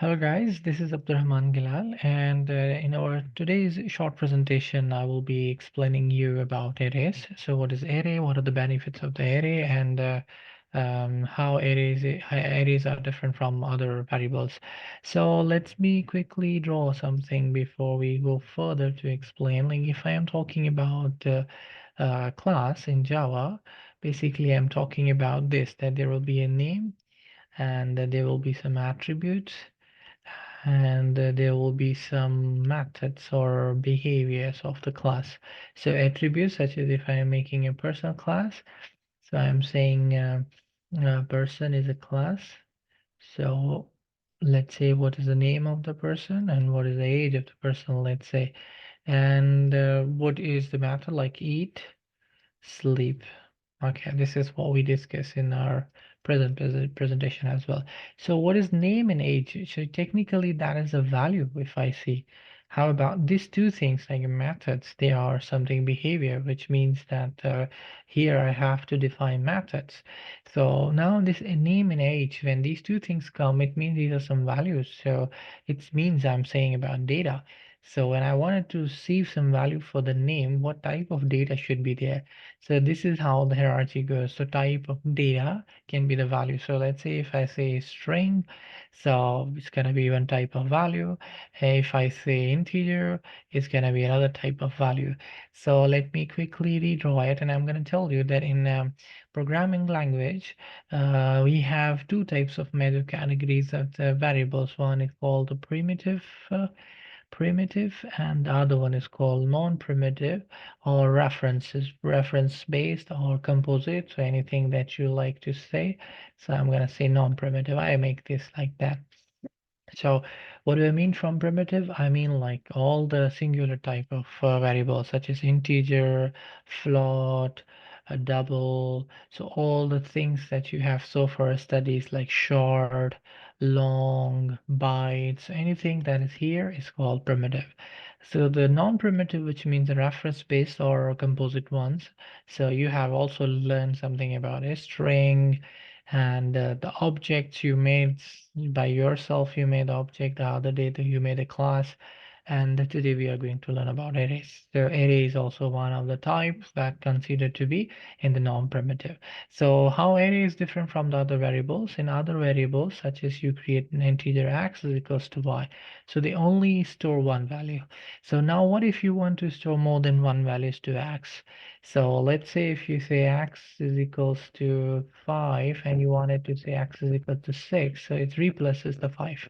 Hello guys, this is Abdurrahman Gilal, and in our today's short presentation, I will be explaining you about arrays. So what is array, what are the benefits of the array, and how arrays are different from other variables. So let me quickly draw something before we go further to explain. Like if I am talking about class in Java, basically I'm talking about this, that there will be a name and there will be some attributes and there will be some methods or behaviors of the class. So attributes such as if I am making a person class, so I'm saying person is a class. So let's say what is the name of the person and what is the age of the person, let's say. And what is the method like eat, sleep. Okay, this is what we discuss in our presentation as well. So what is name and age? So technically that is a value if I see. How about these two things like methods? They are something behavior, which means that here I have to define methods. So now this name and age, when these two things come, it means these are some values. So it means I'm saying about data. So when I wanted to receive some value for the name, what type of data should be there? So this is how the hierarchy goes. So type of data can be the value. So let's say if I say string, so it's going to be one type of value. If I say integer, it's going to be another type of value. So let me quickly redraw it. And I'm going to tell you that in programming language, we have two types of major categories of the variables. One is called the primitive and the other one is called non-primitive or reference based or composite, so anything that you like to say. So I'm going to say non-primitive. I make this like that. So what do I mean from primitive? I mean like all the singular type of variables such as integer, float, a double. So all the things that you have so far studies like short, long, bytes, anything that is here is called primitive. So the non-primitive, which means the reference-based or composite ones. So you have also learned something about a string, and the objects you made by yourself. You made the object the other day that you made a class, and today we are going to learn about arrays. So array is also one of the types that considered to be in the non-primitive. So how array is different from the other variables? In other variables, such as you create an integer x is equals to y, so they only store one value. So now what if you want to store more than one values to x? So let's say if you say x is equals to 5 and you wanted to say x is equal to 6, so it replaces the 5,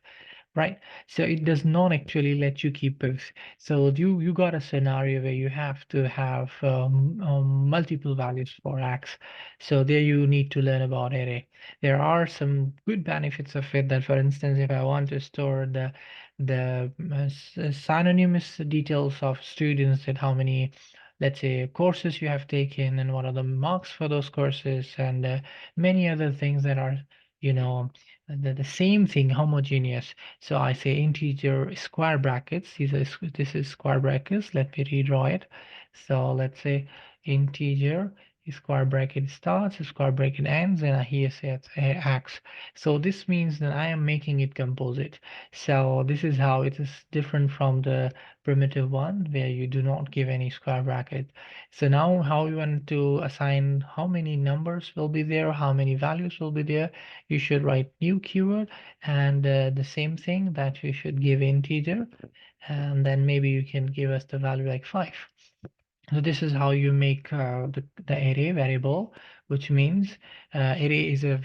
right? So it does not actually let you keep both. So you got a scenario where you have to have multiple values for x. So there you need to learn about array. There are some good benefits of it, that for instance, if I want to store the synonymous details of students, that how many, let's say, courses you have taken and what are the marks for those courses, and many other things that are, you know, the same thing, homogeneous. So I say integer square brackets. This is square brackets. Let me redraw it. So let's say integer square bracket starts, square bracket ends, and here says x. So this means that I am making it composite. So this is how it is different from the primitive one where you do not give any square bracket. So now how you want to assign how many numbers will be there, how many values will be there, you should write new keyword, and the same thing that you should give integer, and then maybe you can give us the value like 5. So this is how you make the array variable, which means array is a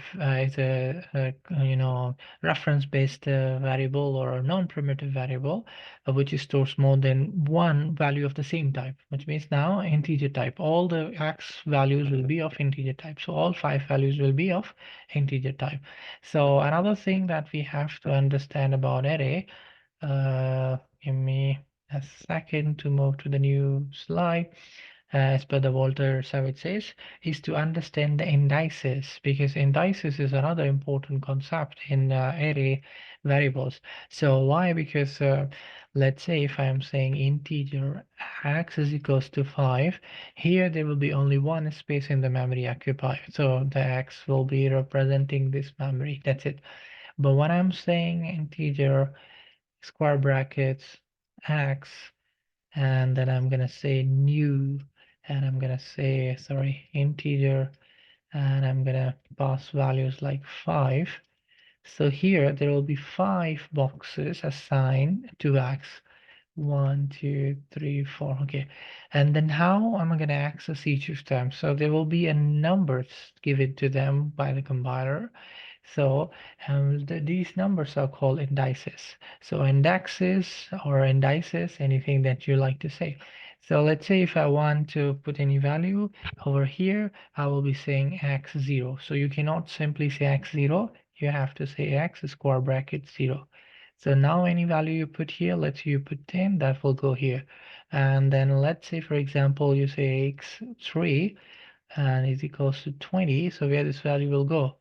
reference-based variable or a non-primitive variable, which stores more than one value of the same type, which means now integer type. All the x values will be of integer type. So all 5 values will be of integer type. So another thing that we have to understand about array, give me a second to move to the new slide. As per the Walter Savage says, is to understand the indices, because indices is another important concept in array variables. So why? Because let's say if I am saying integer x is equals to 5, here there will be only one space in the memory occupied. So the x will be representing this memory. That's it. But when I'm saying integer, square brackets, x, and then I'm gonna say new, and I'm gonna say, sorry, integer, and I'm gonna pass values like 5. So here there will be 5 boxes assigned to x. 1, 2, 3, 4. Okay. And then how am I going to access each of them? So there will be a number given to them by the compiler. So these numbers are called indices. So indexes or indices, anything that you like to say. So let's say if I want to put any value over here, I will be saying x0. So you cannot simply say x0. You have to say x square bracket 0. So now any value you put here, let's say you put 10, that will go here. And then let's say, for example, you say x3 and is equals to 20. So where this value will go?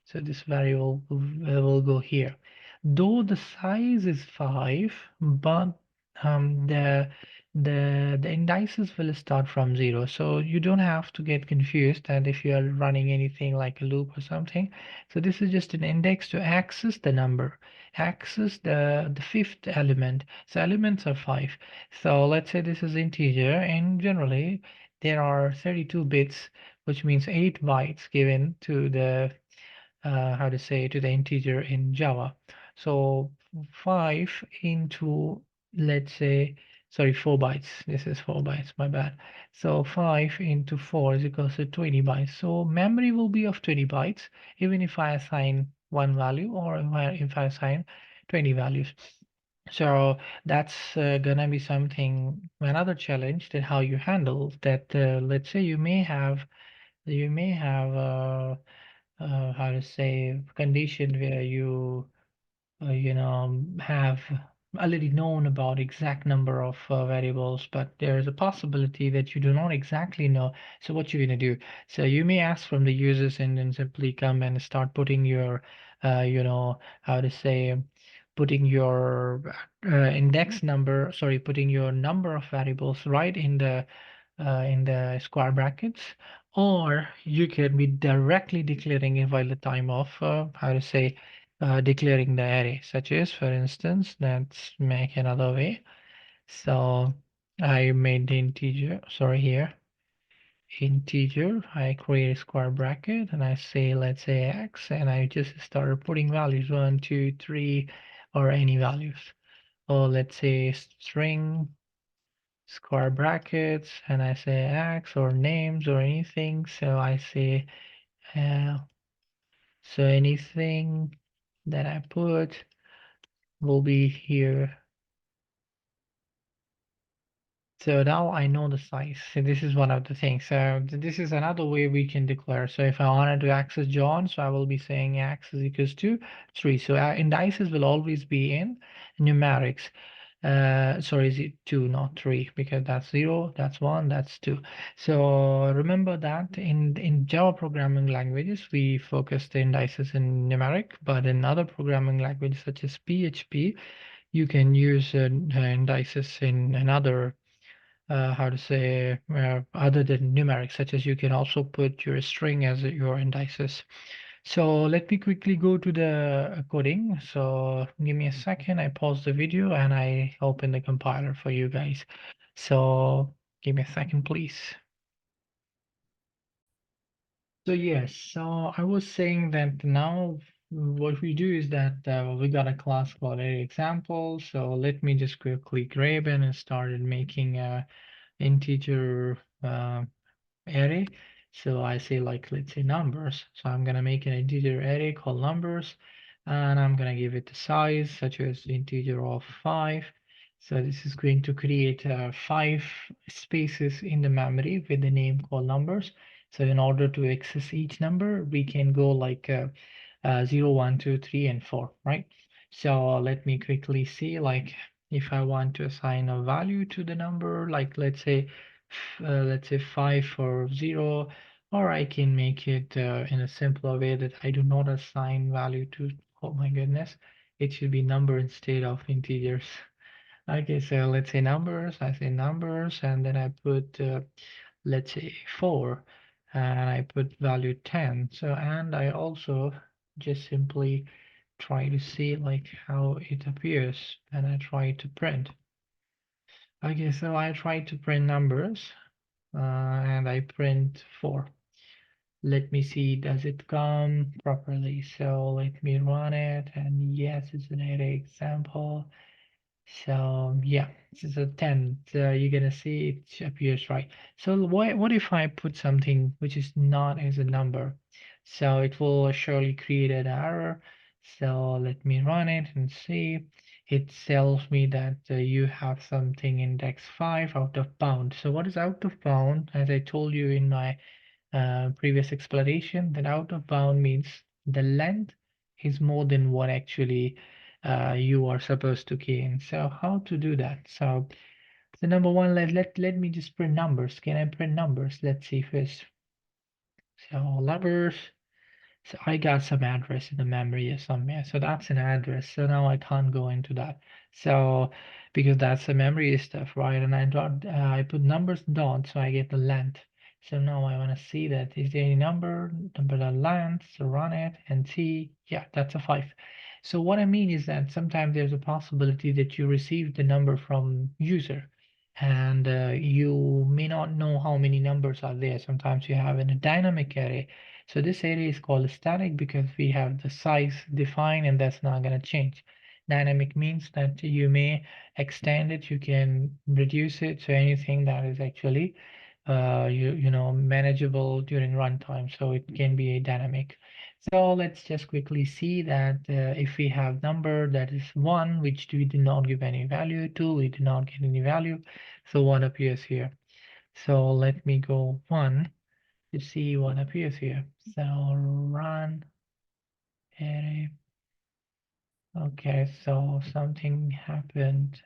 So this value will go here. Though the size is 5, but the indices will start from 0. So you don't have to get confused that if you are running anything like a loop or something. So this is just an index to access the number, access the fifth element. So elements are 5. So let's say this is integer, and generally there are 32 bits, which means 8 bytes given to the how to say, to the integer in Java. So 5 into, let's say, sorry, 4 bytes. This is 4 bytes, my bad. So 5 into 4 is equals to 20 bytes. So memory will be of 20 bytes, even if I assign one value or if I assign 20 values. So that's gonna be something, another challenge, that how you handle that. Let's say you may have how to say, condition where you have already known about exact number of variables, but there is a possibility that you do not exactly know. So what you're going to do? So you may ask from the users and then simply come and start putting your, how to say, putting your index number, sorry, putting your number of variables right in the square brackets, or you can be directly declaring it while the time of how to say, declaring the array, such as, for instance, let's make another way. So I made the integer, sorry, here integer, I create a square bracket and I say, let's say x, and I just started putting values 1, 2, 3, or any values, or let's say string square brackets, and I say x or names or anything. So I say uh, so anything that I put will be here. So now I know the size. So this is one of the things. So this is another way we can declare. So if I wanted to access John, so I will be saying x is equals to 3. So indices will always be in numerics. Sorry, is it 2, not 3, because that's 0, that's 1, that's 2. So remember that in Java programming languages, we focus the indices in numeric, but in other programming languages such as PHP, you can use indices in another how to say, other than numeric, such as you can also put your string as your indices. So let me quickly go to the coding. So give me a second. I pause the video and I open the compiler for you guys. So give me a second, please. So yes, so I was saying that now what we do is that we got a class called array example. So let me just quickly grab it and started making a integer array. So I say, like, let's say numbers. So I'm gonna make an integer array called numbers, and I'm gonna give it a size such as integer of 5. So this is going to create 5 spaces in the memory with the name called numbers. So in order to access each number, we can go like 0, 1, 2, 3, and 4, right? So let me quickly see, like, if I want to assign a value to the number, like let's say 5 for 0, or I can make it in a simpler way that I do not assign value to, oh my goodness, it should be number instead of integers. Okay, so let's say numbers, I say numbers, and then I put, let's say 4, and I put value 10. So, and I also just simply try to see like how it appears and I try to print. Okay, so I try to print numbers and I print 4. Let me see, does it come properly? So let me run it, and yes, it's an array example. So yeah, this is a 10. You're gonna see it appears right. So what if I put something which is not as a number? So it will surely create an error. So let me run it and see. It tells me that you have something index 5 out of bound. So what is out of bound? As I told you in my previous explanation, that out of bound means the length is more than what actually you are supposed to key in. So how to do that? So the number one, let me just print numbers. Can I print numbers? Let's see first. So numbers. So I got some address in the memory or somewhere. So that's an address. So now I can't go into that. So because that's the memory stuff, right? And I put numbers dot, so I get the length. So now I want to see that is there any number the length, so run it and see. Yeah, that's a 5. So what I mean is that sometimes there's a possibility that you receive the number from user and you may not know how many numbers are there. Sometimes you have in a dynamic array, so this area is called static because we have the size defined and that's not going to change. Dynamic means that you may extend it, you can reduce it, so anything that is actually you know manageable during runtime, so it can be a dynamic. So let's just quickly see that if we have number that is 1, which we did not give any value, 2, we did not get any value, so 1 appears here. So let me go 1 to see what appears here. So run array. Okay, so something happened.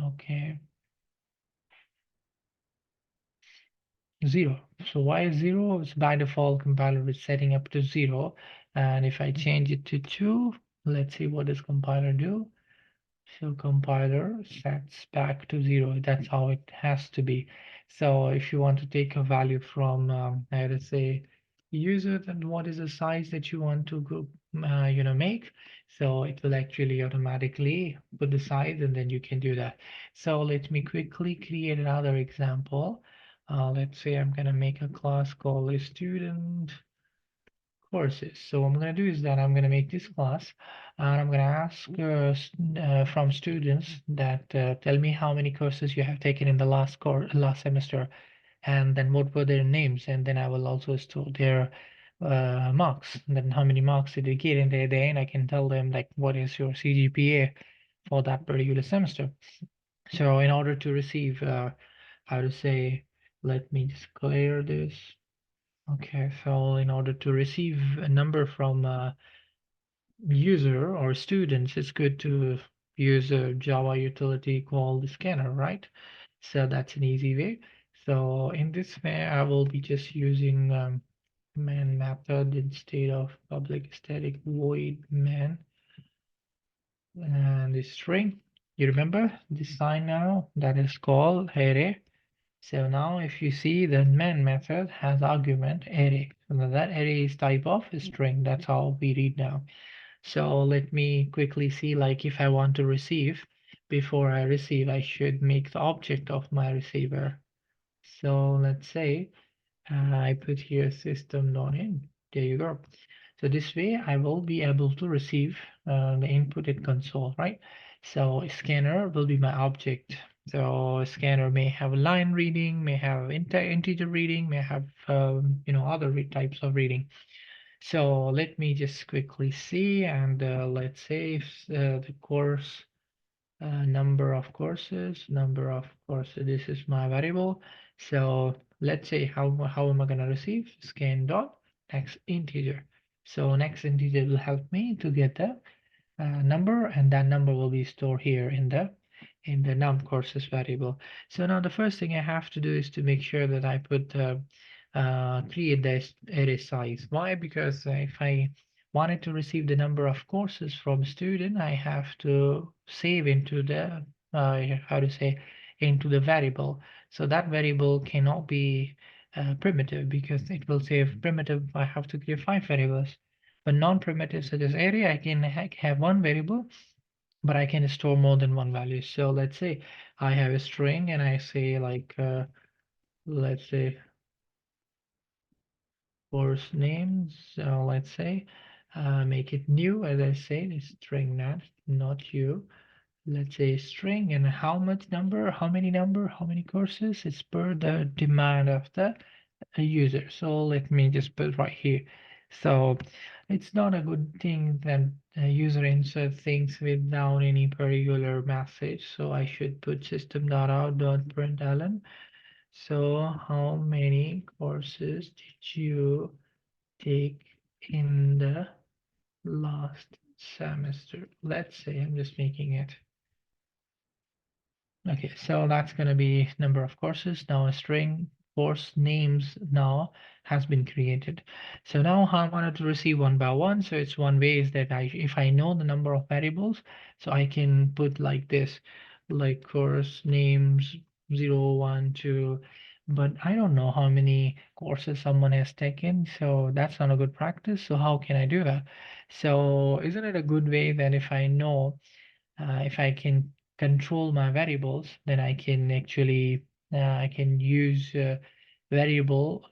Okay, 0. So why is 0? It's by default compiler is setting up to 0. And if I change it to 2, let's see what does compiler do. So compiler sets back to 0. That's how it has to be. So if you want to take a value from, let's say, user, then what is the size that you want to go, make? So it will actually automatically put the size, and then you can do that. So let me quickly create another example. Let's say I'm gonna make a class called a student courses. So what I'm going to do is that I'm going to make this class and I'm going to ask from students that tell me how many courses you have taken in the last semester and then what were their names, and then I will also store their marks, and then how many marks did they get, and at the end I can tell them like what is your CGPA for that particular semester. So in order to receive how to say, let me just clear this. Okay, so in order to receive a number from a user or students, it's good to use a Java utility called scanner, right? So that's an easy way. So in this way, I will be just using main method instead of public static void main and the string. You remember this sign now that is called array. So now if you see the main method has argument array. So now that array is type of string. That's how we read now. So let me quickly see like if I want to receive, before I receive, I should make the object of my receiver. So let's say I put here system.in. There you go. So this way I will be able to receive the input in console, right? So scanner will be my object. So scanner may have line reading, may have integer reading, may have other types of reading. So let me just quickly see, and let's say if, the course number of courses, this is my variable. So let's say how am I going to receive scan dot next integer. So next integer will help me to get the number, and that number will be stored here in the num courses variable. So now the first thing I have to do is to make sure that I put create the array size. Why? Because if I wanted to receive the number of courses from student, I have to save into the how to say into the variable. So that variable cannot be primitive because it will say primitive. I have to give 5 variables. But non-primitive such as array, I can have one variable, but I can store more than one value. So let's say I have a string and I say like, let's say course names, let's say, make it new, as I said, string not you. Let's say string and how much number, how many courses, it's per the demand of the user. So let me just put right here. So it's not a good thing that a user insert things without any particular message. So I should put system.out.println. So how many courses did you take in the last semester? Let's say I'm just making it. Okay, so that's going to be number of courses. Now a string course names now has been created. So now I wanted to receive one by one. So it's one way is that if I know the number of variables, so I can put like this, like course names 0, 1, 2, but I don't know how many courses someone has taken. So that's not a good practice. So how can I do that? So isn't it a good way that if I can control my variables, then I can actually I can use variable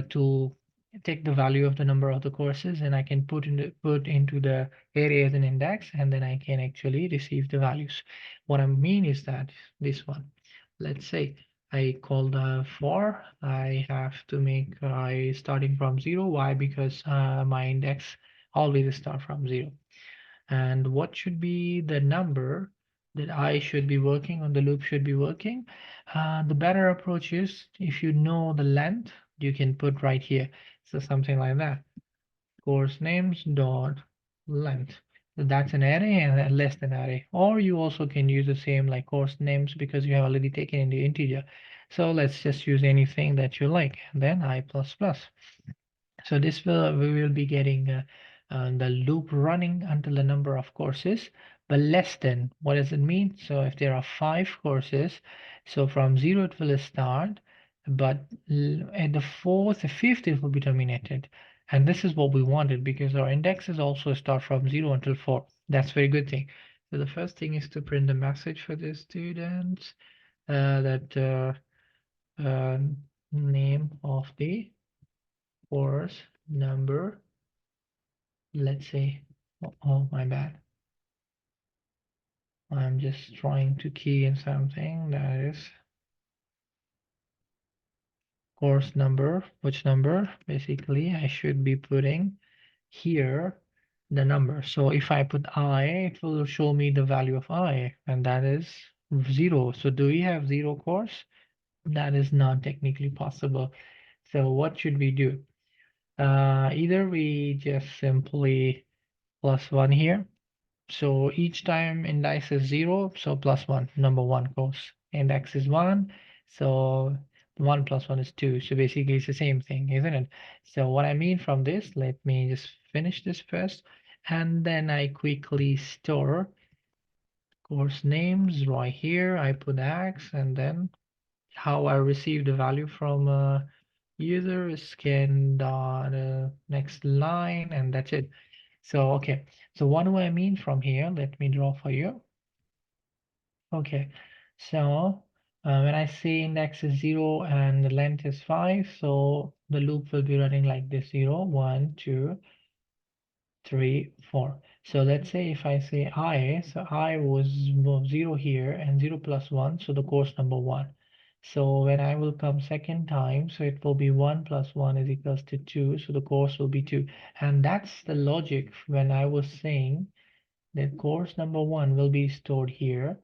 to take the value of the number of the courses, and I can put into the array as an index, and then I can actually receive the values. What I mean is that this one, let's say I call the for, I have to make I starting from 0. Why? Because my index always start from 0. And what should be the number that I should be working on, the loop should be working. The better approach is if you know the length, you can put right here. So something like that. Course names dot length. So that's an array and a less than array. Or you also can use the same like course names because you have already taken in the integer. So let's just use anything that you like. And then I plus plus. So this will we will be getting the loop running until the number of courses, but less than. What does it mean? So if there are 5 courses, so from 0 it will start, but at the fourth, the fifth it will be terminated. And this is what we wanted because our indexes also start from 0 until 4. That's a very good thing. So the first thing is to print the message for the students that uh, name of the course number, let's say, oh my bad, I'm just trying to key in something that is course number. Which number? Basically I should be putting here the number. So if I put I, it will show me the value of I, and that is 0. So do we have 0 course? That is not technically possible. So what should we do? Either we just simply plus 1 here. So each time index is 0, so plus 1, number 1 goes. Index is 1, so 1 plus 1 is 2. So basically it's the same thing, isn't it? So what I mean from this, let me just finish this first, and then I quickly store course names right here. I put X, and then how I receive the value from user is scan dot next line, and that's it. So, okay. So what do I mean from here? Let me draw for you. Okay. So when I say index is 0 and the length is 5, so the loop will be running like this: 0, 1, 2, 3, 4. So let's say if I say I, so I was 0 here and 0 plus 1, so the course number 1. So when I will come second time, so it will be 1 plus 1 is equals to 2, so the course will be 2. And that's the logic when I was saying that course number 1 will be stored here.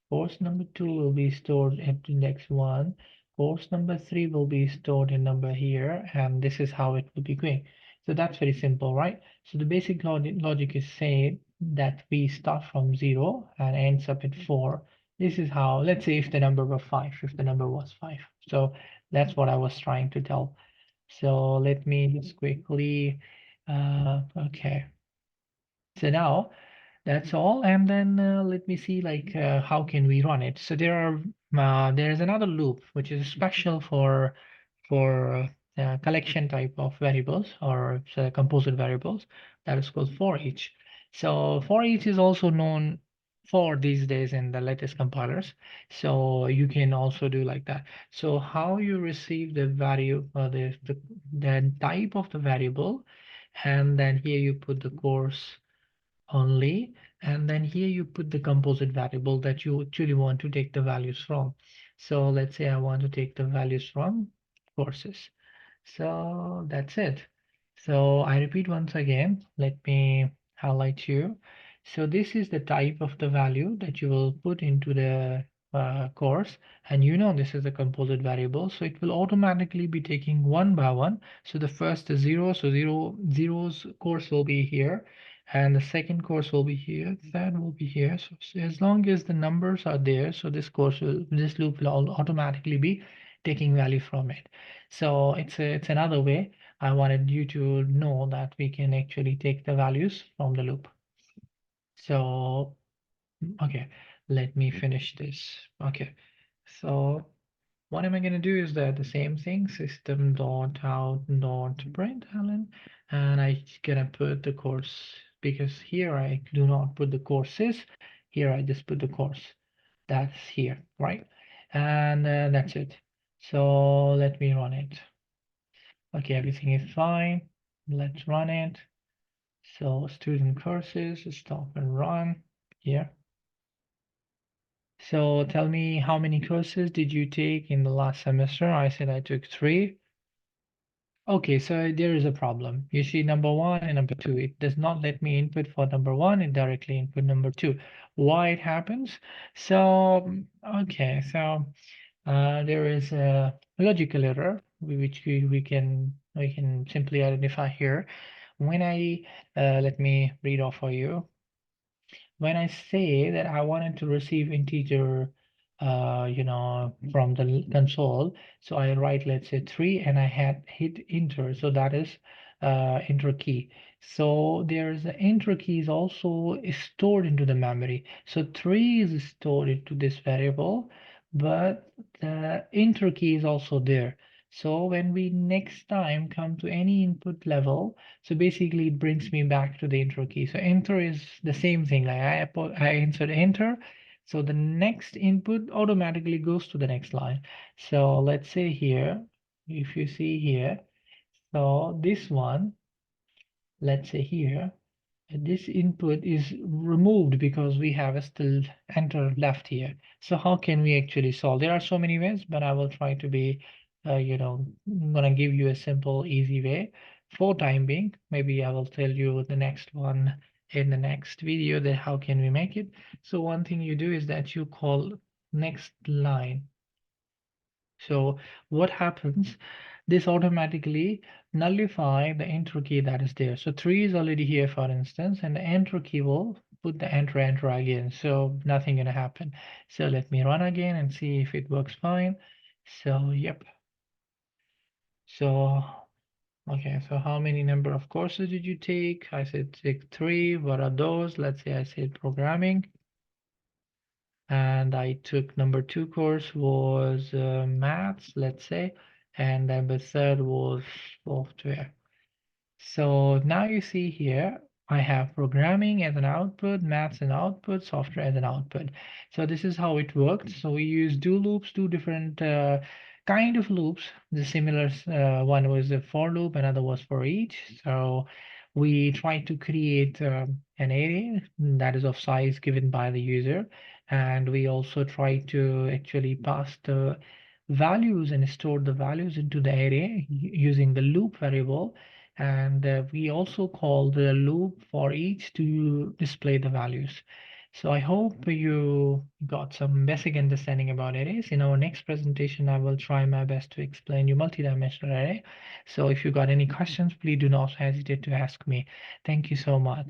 Course number 2 will be stored at index 1. Course number 3 will be stored in number here, and this is how it will be going. So that's very simple, right? So the basic logic is saying that we start from 0 and ends up at 4. This is how, let's say if the number were 5, if the number was 5. So that's what I was trying to tell. So let me just quickly, okay. So now that's all. And then let me see like how can we run it. So there is another loop which is special for collection type of variables or composite variables that is called for each. So for each is also known for these days in the latest compilers. So you can also do like that. So how you receive the value or the type of the variable, and then here you put the course only, and then here you put the composite variable that you actually want to take the values from. So let's say I want to take the values from courses. So that's it. So I repeat once again, let me highlight you. So this is the type of the value that you will put into the course, and you know this is a composite variable, so it will automatically be taking one by one. So the first is zero, so zeros course will be here, and the second course will be here, third will be here. So as long as the numbers are there, so this loop will automatically be taking value from it. So it's another way I wanted you to know that we can actually take the values from the loop. So okay, let me finish this. Okay, so what am I going to do is that the same thing, system dot out dot println, and I gonna put the course, because here I do not put the courses, here I just put the course. That's here, right? And that's it. So let me run it. Okay, everything is fine. Let's run it. So student courses, stop and run here. So tell me, how many courses did you take in the last semester? I said I took 3. Okay, so there is a problem. You see number 1 and number 2. It does not let me input for number 1 and directly input number 2. Why it happens? So, okay, so there is a logical error which we can simply identify here. When I let me read off for you. When I say that I wanted to receive integer, from the console, so I write, let's say 3, and I had hit enter, so that is enter key. So there's the enter key is also stored into the memory. So 3 is stored into this variable, but the enter key is also there. So when we next time come to any input level, so basically it brings me back to the enter key. So enter is the same thing, like I insert enter, so the next input automatically goes to the next line. So let's say here, if you see here, so this one, let's say here, this input is removed because we have a still enter left here. So how can we actually solve? There are so many ways, but I will try to be, I'm gonna give you a simple, easy way for time being. Maybe I will tell you the next one in the next video that how can we make it. So one thing you do is that you call next line. So what happens? This automatically nullify the enter key that is there. So 3 is already here, for instance, and the enter key will put the enter again. So nothing gonna happen. So let me run again and see if it works fine. So yep. So okay, so how many number of courses did you take? I said take 3. What are those? Let's say I said programming. And I took number 2 course was maths, let's say, and number 3rd was software. So now you see here, I have programming as an output, maths an output, software as an output. So this is how it worked. So we use do loops, two different kind of loops. The similar one was a for loop, another was for each. So we try to create an array that is of size given by the user. And we also try to actually pass the values and store the values into the array using the loop variable, and we also call the loop for each to display the values. So I hope you got some basic understanding about arrays. In our next presentation, I will try my best to explain you multidimensional array. So if you got any questions, please do not hesitate to ask me. Thank you so much.